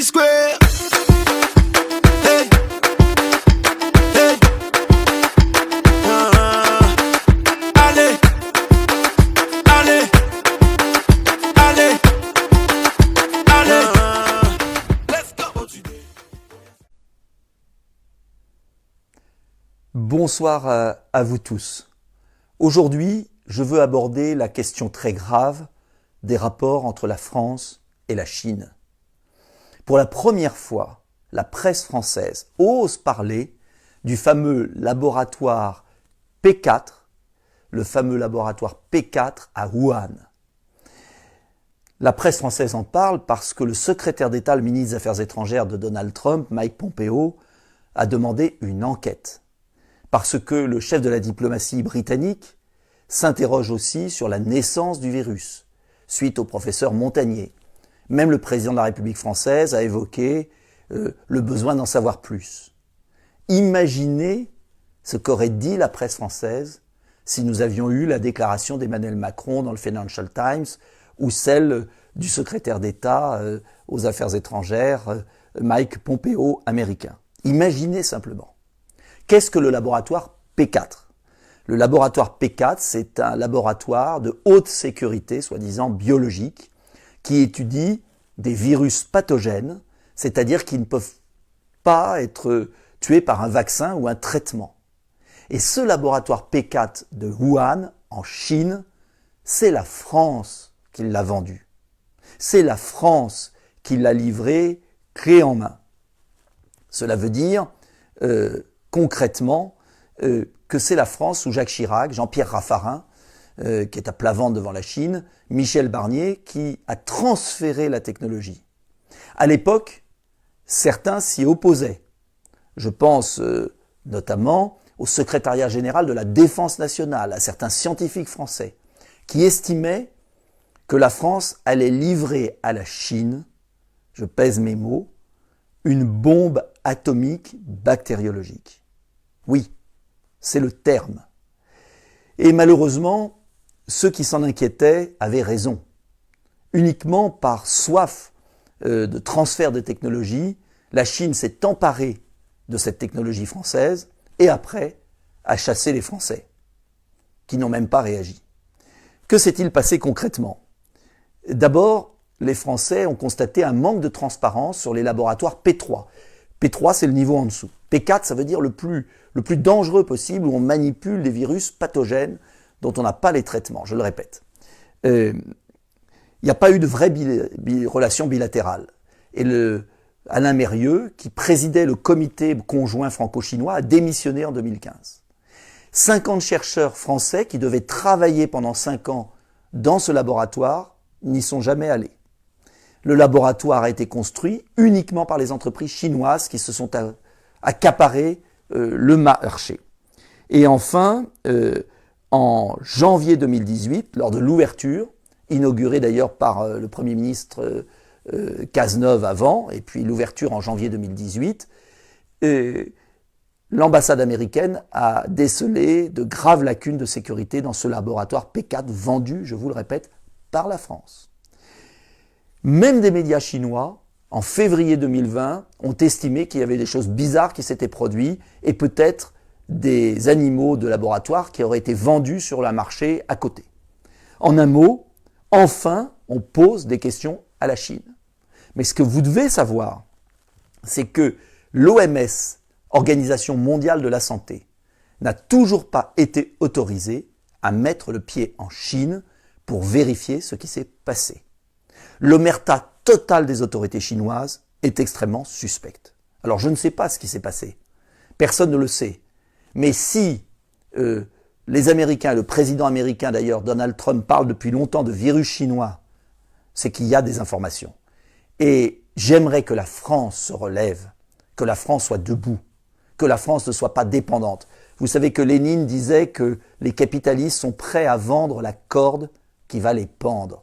Square. Hey, hey. Allez, allez, allez, allez. Let's go. Bonsoir à vous tous. Aujourd'hui, je veux aborder la question très grave des rapports entre la France et la Chine. Pour la première fois, la presse française ose parler du fameux laboratoire P4, le fameux laboratoire P4 à Wuhan. La presse française en parle parce que le secrétaire d'État, le ministre des Affaires étrangères de Donald Trump, Mike Pompeo, a demandé une enquête. Parce que le chef de la diplomatie britannique s'interroge aussi sur la naissance du virus, suite au professeur Montagnier. Même le président de la République française a évoqué le besoin d'en savoir plus. Imaginez ce qu'aurait dit la presse française si nous avions eu la déclaration d'Emmanuel Macron dans le Financial Times ou celle du secrétaire d'État aux Affaires étrangères, Mike Pompeo, américain. Imaginez simplement. Qu'est-ce que le laboratoire P4 ? Le laboratoire P4, c'est un laboratoire de haute sécurité, soi-disant biologique, qui étudie des virus pathogènes, c'est-à-dire qui ne peuvent pas être tués par un vaccin ou un traitement. Et ce laboratoire P4 de Wuhan, en Chine, c'est la France qui l'a vendu. C'est la France qui l'a livré clé en main. Cela veut dire, concrètement, que c'est la France sous Jacques Chirac, Jean-Pierre Raffarin, qui est à plat ventre devant la Chine, Michel Barnier, qui a transféré la technologie. À l'époque, certains s'y opposaient. Je pense notamment au secrétariat général de la Défense nationale, à certains scientifiques français, qui estimaient que la France allait livrer à la Chine, je pèse mes mots, une bombe atomique bactériologique. Oui, c'est le terme. Et malheureusement, ceux qui s'en inquiétaient avaient raison. Uniquement par soif de transfert de technologie, la Chine s'est emparée de cette technologie française et après a chassé les Français, qui n'ont même pas réagi. Que s'est-il passé concrètement ? D'abord, les Français ont constaté un manque de transparence sur les laboratoires P3. P3, c'est le niveau en dessous. P4, ça veut dire le plus dangereux possible, où on manipule des virus pathogènes dont on n'a pas les traitements, je le répète. Il n'y a pas eu de vraie relation bilatérale. Et Alain Mérieux, qui présidait le comité conjoint franco-chinois, a démissionné en 2015. 50 chercheurs français qui devaient travailler pendant 5 ans dans ce laboratoire n'y sont jamais allés. Le laboratoire a été construit uniquement par les entreprises chinoises qui se sont accaparées le marché. Et enfin, en janvier 2018, lors de l'ouverture, inaugurée d'ailleurs par le Premier ministre Cazeneuve avant, et puis l'ouverture en janvier 2018, l'ambassade américaine a décelé de graves lacunes de sécurité dans ce laboratoire P4 vendu, je vous le répète, par la France. Même des médias chinois, en février 2020, ont estimé qu'il y avait des choses bizarres qui s'étaient produites et peut-être des animaux de laboratoire qui auraient été vendus sur le marché à côté. En un mot, enfin, on pose des questions à la Chine. Mais ce que vous devez savoir, c'est que l'OMS, Organisation mondiale de la santé, n'a toujours pas été autorisée à mettre le pied en Chine pour vérifier ce qui s'est passé. L'omerta totale des autorités chinoises est extrêmement suspecte. Alors je ne sais pas ce qui s'est passé. Personne ne le sait. Mais si les Américains, le président américain d'ailleurs, Donald Trump, parle depuis longtemps de virus chinois, c'est qu'il y a des informations. Et j'aimerais que la France se relève, que la France soit debout, que la France ne soit pas dépendante. Vous savez que Lénine disait que les capitalistes sont prêts à vendre la corde qui va les pendre.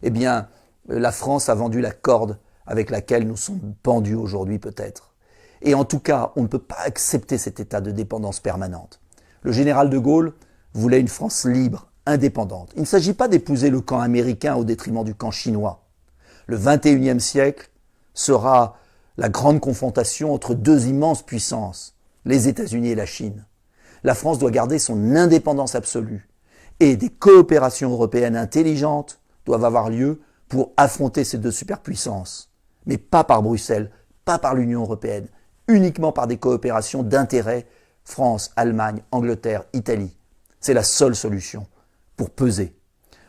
Eh bien, la France a vendu la corde avec laquelle nous sommes pendus aujourd'hui peut-être. Et en tout cas, on ne peut pas accepter cet état de dépendance permanente. Le général de Gaulle voulait une France libre, indépendante. Il ne s'agit pas d'épouser le camp américain au détriment du camp chinois. Le XXIe siècle sera la grande confrontation entre deux immenses puissances, les États-Unis et la Chine. La France doit garder son indépendance absolue et des coopérations européennes intelligentes doivent avoir lieu pour affronter ces deux superpuissances. Mais pas par Bruxelles, pas par l'Union européenne, uniquement par des coopérations d'intérêt France, Allemagne, Angleterre, Italie. C'est la seule solution pour peser.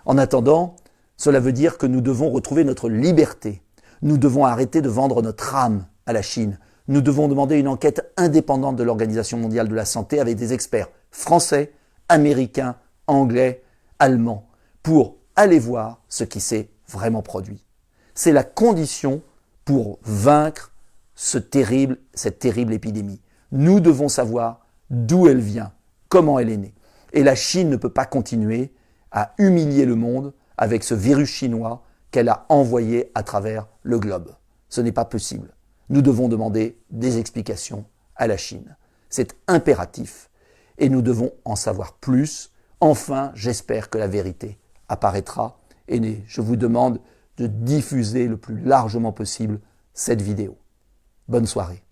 En attendant, cela veut dire que nous devons retrouver notre liberté. Nous devons arrêter de vendre notre âme à la Chine. Nous devons demander une enquête indépendante de l'Organisation mondiale de la santé avec des experts français, américains, anglais, allemands, pour aller voir ce qui s'est vraiment produit. C'est la condition pour vaincre cette terrible épidémie. Nous devons savoir d'où elle vient, comment elle est née. Et la Chine ne peut pas continuer à humilier le monde avec ce virus chinois qu'elle a envoyé à travers le globe. Ce n'est pas possible. Nous devons demander des explications à la Chine. C'est impératif et nous devons en savoir plus. Enfin, j'espère que la vérité apparaîtra et je vous demande de diffuser le plus largement possible cette vidéo. Bonne soirée.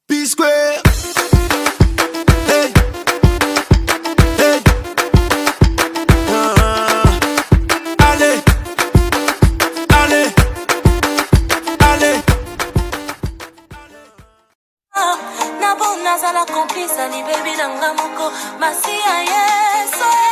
P-Square. Hey. Hey. Allez. Allez. Allez. Nabo nazala complice ali baby nanga moko masia yeso